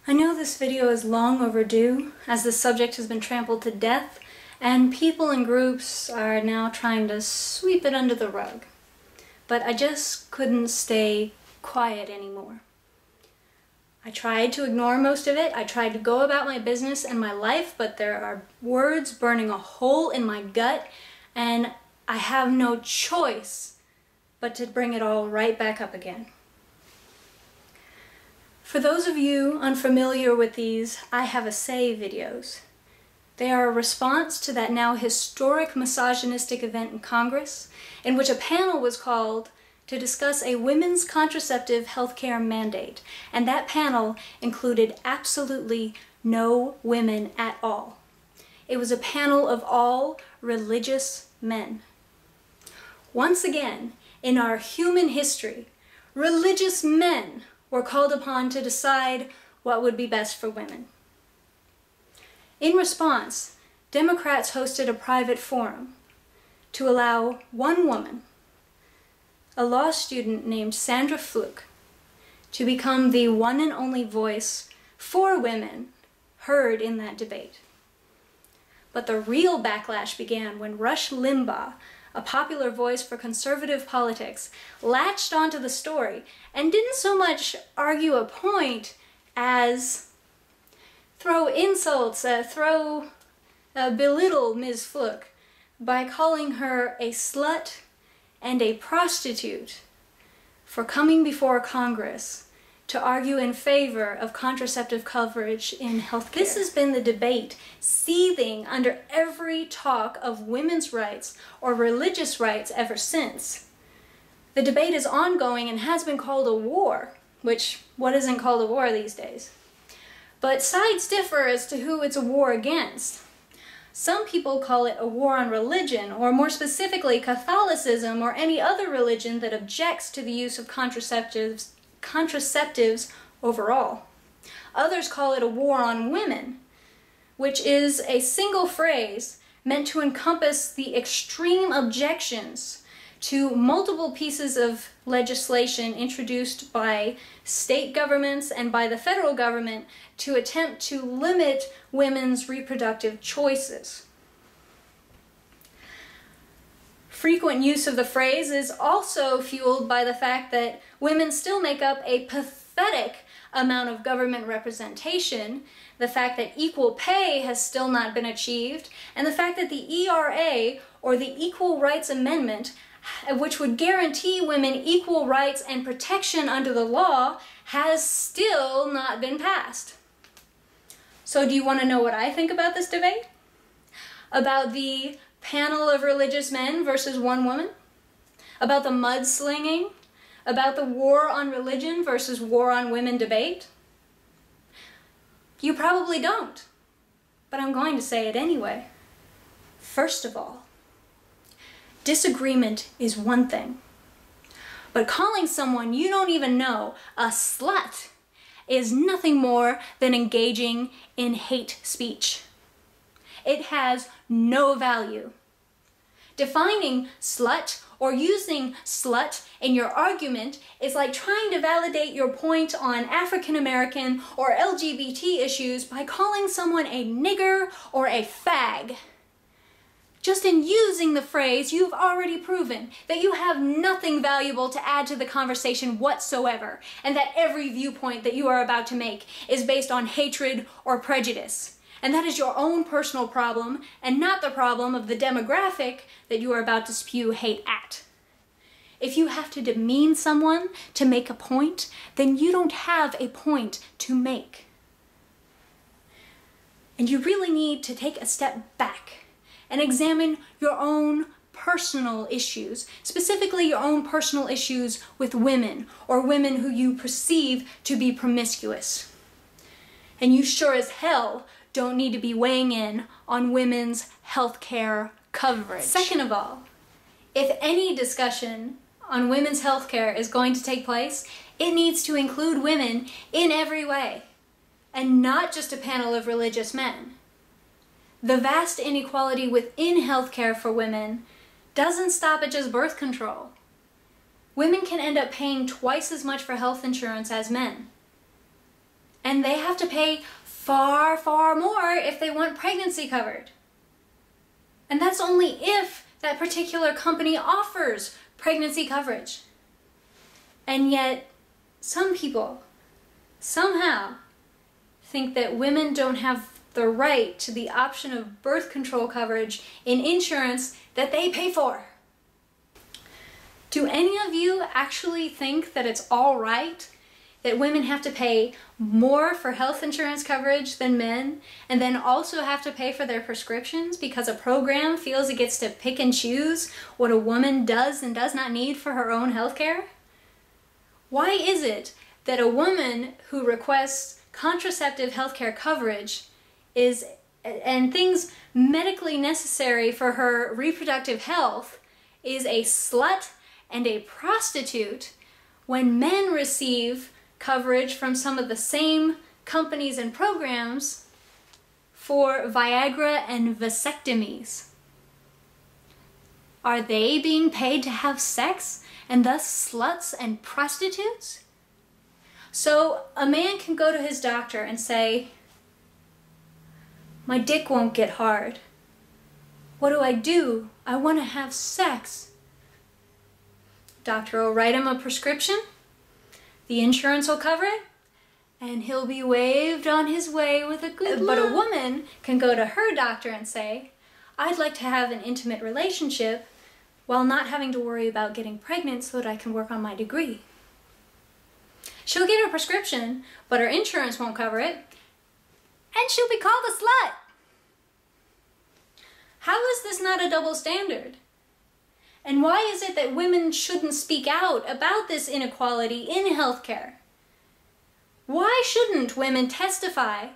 I know this video is long overdue, as the subject has been trampled to death, and people and groups are now trying to sweep it under the rug. But I just couldn't stay quiet anymore. I tried to ignore most of it, I tried to go about my business and my life, but there are words burning a hole in my gut, and I have no choice but to bring it all right back up again. For those of you unfamiliar with these I Have a Say videos, they are a response to that now historic misogynistic event in Congress, in which a panel was called to discuss a women's contraceptive healthcare mandate, and that panel included absolutely no women at all. It was a panel of all religious men. Once again, in our human history, religious men were called upon to decide what would be best for women. In response, Democrats hosted a private forum to allow one woman, a law student named Sandra Fluke, to become the one and only voice for women heard in that debate. But the real backlash began when Rush Limbaugh, a popular voice for conservative politics, latched onto the story and didn't so much argue a point as throw insults, belittle Ms. Fluke by calling her a slut and a prostitute for coming before Congress to argue in favor of contraceptive coverage in healthcare. This has been the debate seething under every talk of women's rights or religious rights ever since. The debate is ongoing and has been called a war, which what isn't called a war these days? But sides differ as to who it's a war against. Some people call it a war on religion, or more specifically Catholicism or any other religion that objects to the use of contraceptives overall. Others call it a war on women, which is a single phrase meant to encompass the extreme objections to multiple pieces of legislation introduced by state governments and by the federal government to attempt to limit women's reproductive choices. Frequent use of the phrase is also fueled by the fact that women still make up a pathetic amount of government representation, the fact that equal pay has still not been achieved, and the fact that the ERA, or the Equal Rights Amendment, which would guarantee women equal rights and protection under the law, has still not been passed. So do you want to know what I think about this debate? About the panel of religious men versus one woman? About the mudslinging? About the war on religion versus war on women debate? You probably don't, but I'm going to say it anyway. First of all, disagreement is one thing, but calling someone you don't even know a slut is nothing more than engaging in hate speech. It has no value. Defining slut or using slut in your argument is like trying to validate your point on African American or LGBT issues by calling someone a nigger or a fag. Just in using the phrase, you've already proven that you have nothing valuable to add to the conversation whatsoever, and that every viewpoint that you are about to make is based on hatred or prejudice. And that is your own personal problem, and not the problem of the demographic that you are about to spew hate at. If you have to demean someone to make a point, then you don't have a point to make. And you really need to take a step back and examine your own personal issues, specifically your own personal issues with women, or women who you perceive to be promiscuous. And you sure as hell don't need to be weighing in on women's healthcare coverage. Second of all, if any discussion on women's healthcare is going to take place, it needs to include women in every way, and not just a panel of religious men. The vast inequality within healthcare for women doesn't stop at just birth control. Women can end up paying twice as much for health insurance as men. And they have to pay far, far more if they want pregnancy covered. And that's only if that particular company offers pregnancy coverage. And yet, some people somehow think that women don't have the right to the option of birth control coverage in insurance that they pay for. Do any of you actually think that it's all right that women have to pay more for health insurance coverage than men, and then also have to pay for their prescriptions because a program feels it gets to pick and choose what a woman does and does not need for her own health care? Why is it that a woman who requests contraceptive healthcare coverage and things medically necessary for her reproductive health is a slut and a prostitute when men receive coverage from some of the same companies and programs for Viagra and vasectomies? Are they being paid to have sex and thus sluts and prostitutes? So a man can go to his doctor and say, "My dick won't get hard. What do? I want to have sex." Doctor will write him a prescription, the insurance will cover it, and he'll be waved on his way with a good luck. But a woman can go to her doctor and say, "I'd like to have an intimate relationship while not having to worry about getting pregnant so that I can work on my degree." She'll get her prescription, but her insurance won't cover it, and she'll be called a slut. How is this not a double standard? And why is it that women shouldn't speak out about this inequality in healthcare? Why shouldn't women testify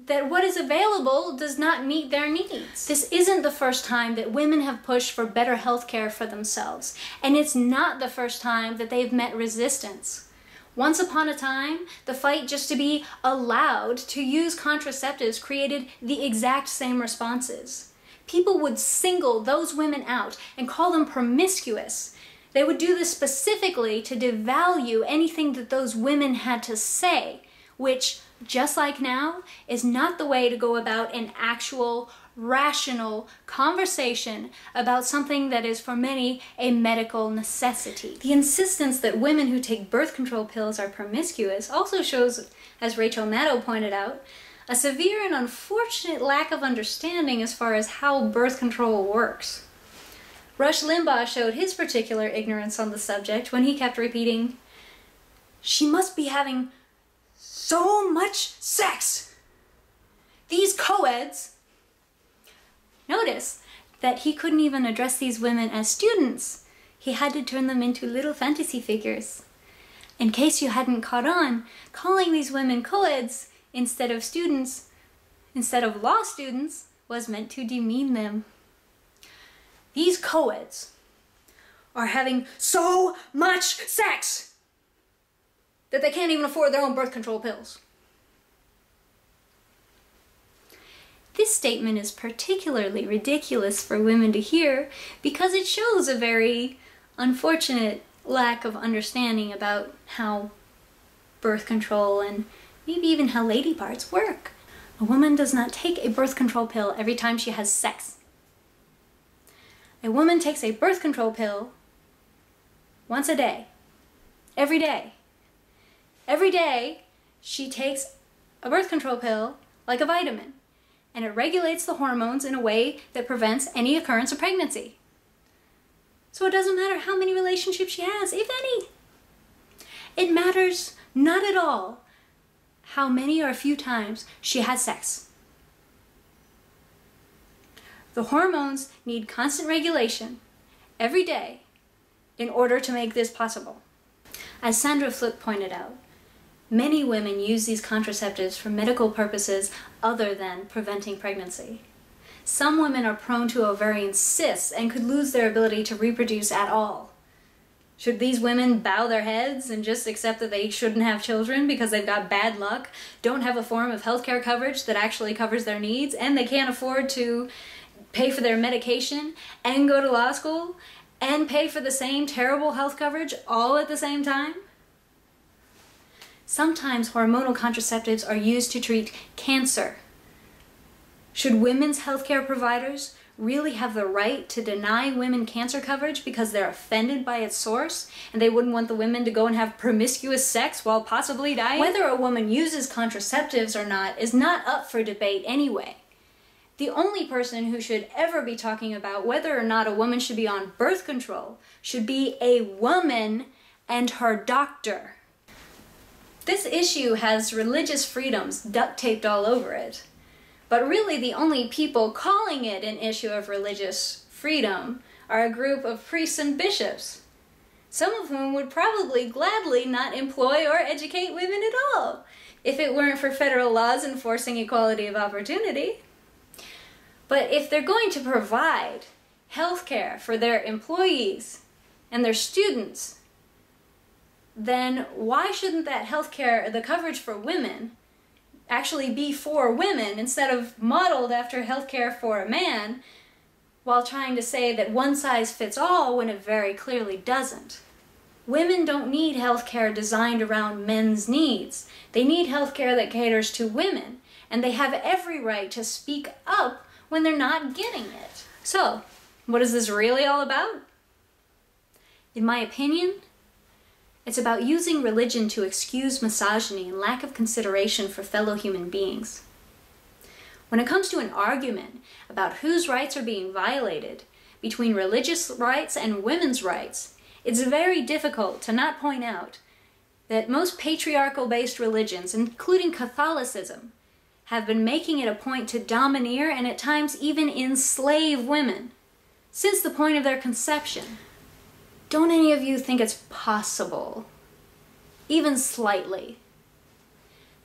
that what is available does not meet their needs? This isn't the first time that women have pushed for better healthcare for themselves, and it's not the first time that they've met resistance. Once upon a time, the fight just to be allowed to use contraceptives created the exact same responses. People would single those women out and call them promiscuous. They would do this specifically to devalue anything that those women had to say, which, just like now, is not the way to go about an actual, rational conversation about something that is for many a medical necessity. The insistence that women who take birth control pills are promiscuous also shows, as Rachel Maddow pointed out, a severe and unfortunate lack of understanding as far as how birth control works. Rush Limbaugh showed his particular ignorance on the subject when he kept repeating, "She must be having so much sex. These co-eds." Notice that he couldn't even address these women as students. He had to turn them into little fantasy figures. In case you hadn't caught on, calling these women co-eds instead of students, instead of law students, was meant to demean them. These co-eds are having so much sex that they can't even afford their own birth control pills. This statement is particularly ridiculous for women to hear because it shows a very unfortunate lack of understanding about how birth control and maybe even how lady parts work. A woman does not take a birth control pill every time she has sex. A woman takes a birth control pill once a day. Every day. Every day she takes a birth control pill like a vitamin, and it regulates the hormones in a way that prevents any occurrence of pregnancy. So it doesn't matter how many relationships she has, if any. It matters not at all how many or a few times she had sex. The hormones need constant regulation every day in order to make this possible. As Sandra Fluke pointed out, many women use these contraceptives for medical purposes other than preventing pregnancy. Some women are prone to ovarian cysts and could lose their ability to reproduce at all. Should these women bow their heads and just accept that they shouldn't have children because they've got bad luck, don't have a form of healthcare coverage that actually covers their needs, and they can't afford to pay for their medication and go to law school and pay for the same terrible health coverage all at the same time? Sometimes hormonal contraceptives are used to treat cancer. Should women's healthcare providers really have the right to deny women cancer coverage because they're offended by its source and they wouldn't want the women to go and have promiscuous sex while possibly dying? Whether a woman uses contraceptives or not is not up for debate anyway. The only person who should ever be talking about whether or not a woman should be on birth control should be a woman and her doctor. This issue has religious freedoms duct-taped all over it. But really the only people calling it an issue of religious freedom are a group of priests and bishops, some of whom would probably gladly not employ or educate women at all, if it weren't for federal laws enforcing equality of opportunity. But if they're going to provide health care for their employees and their students, then why shouldn't that health care, the coverage for women, actually be for women instead of modeled after healthcare for a man, while trying to say that one size fits all when it very clearly doesn't? Women don't need healthcare designed around men's needs. They need healthcare that caters to women, and they have every right to speak up when they're not getting it. So, what is this really all about? In my opinion, it's about using religion to excuse misogyny and lack of consideration for fellow human beings. When it comes to an argument about whose rights are being violated between religious rights and women's rights, it's very difficult to not point out that most patriarchal-based religions, including Catholicism, have been making it a point to domineer and at times even enslave women since the point of their conception. Don't any of you think it's possible, even slightly,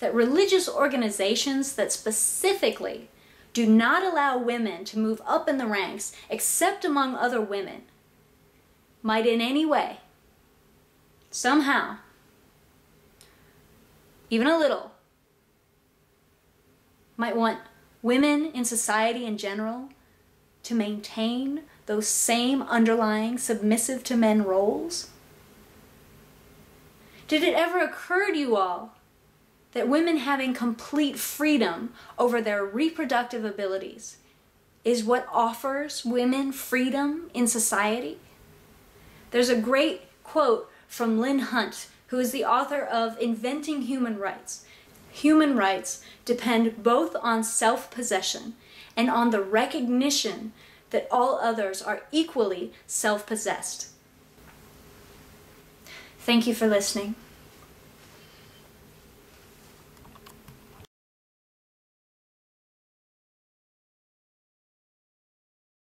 that religious organizations that specifically do not allow women to move up in the ranks except among other women might in any way, somehow, even a little, might want women in society in general to maintain those same underlying submissive to men roles? Did it ever occur to you all that women having complete freedom over their reproductive abilities is what offers women freedom in society? There's a great quote from Lynn Hunt, who is the author of Inventing Human Rights. Human rights depend both on self-possession and on the recognition that all others are equally self-possessed. Thank you for listening.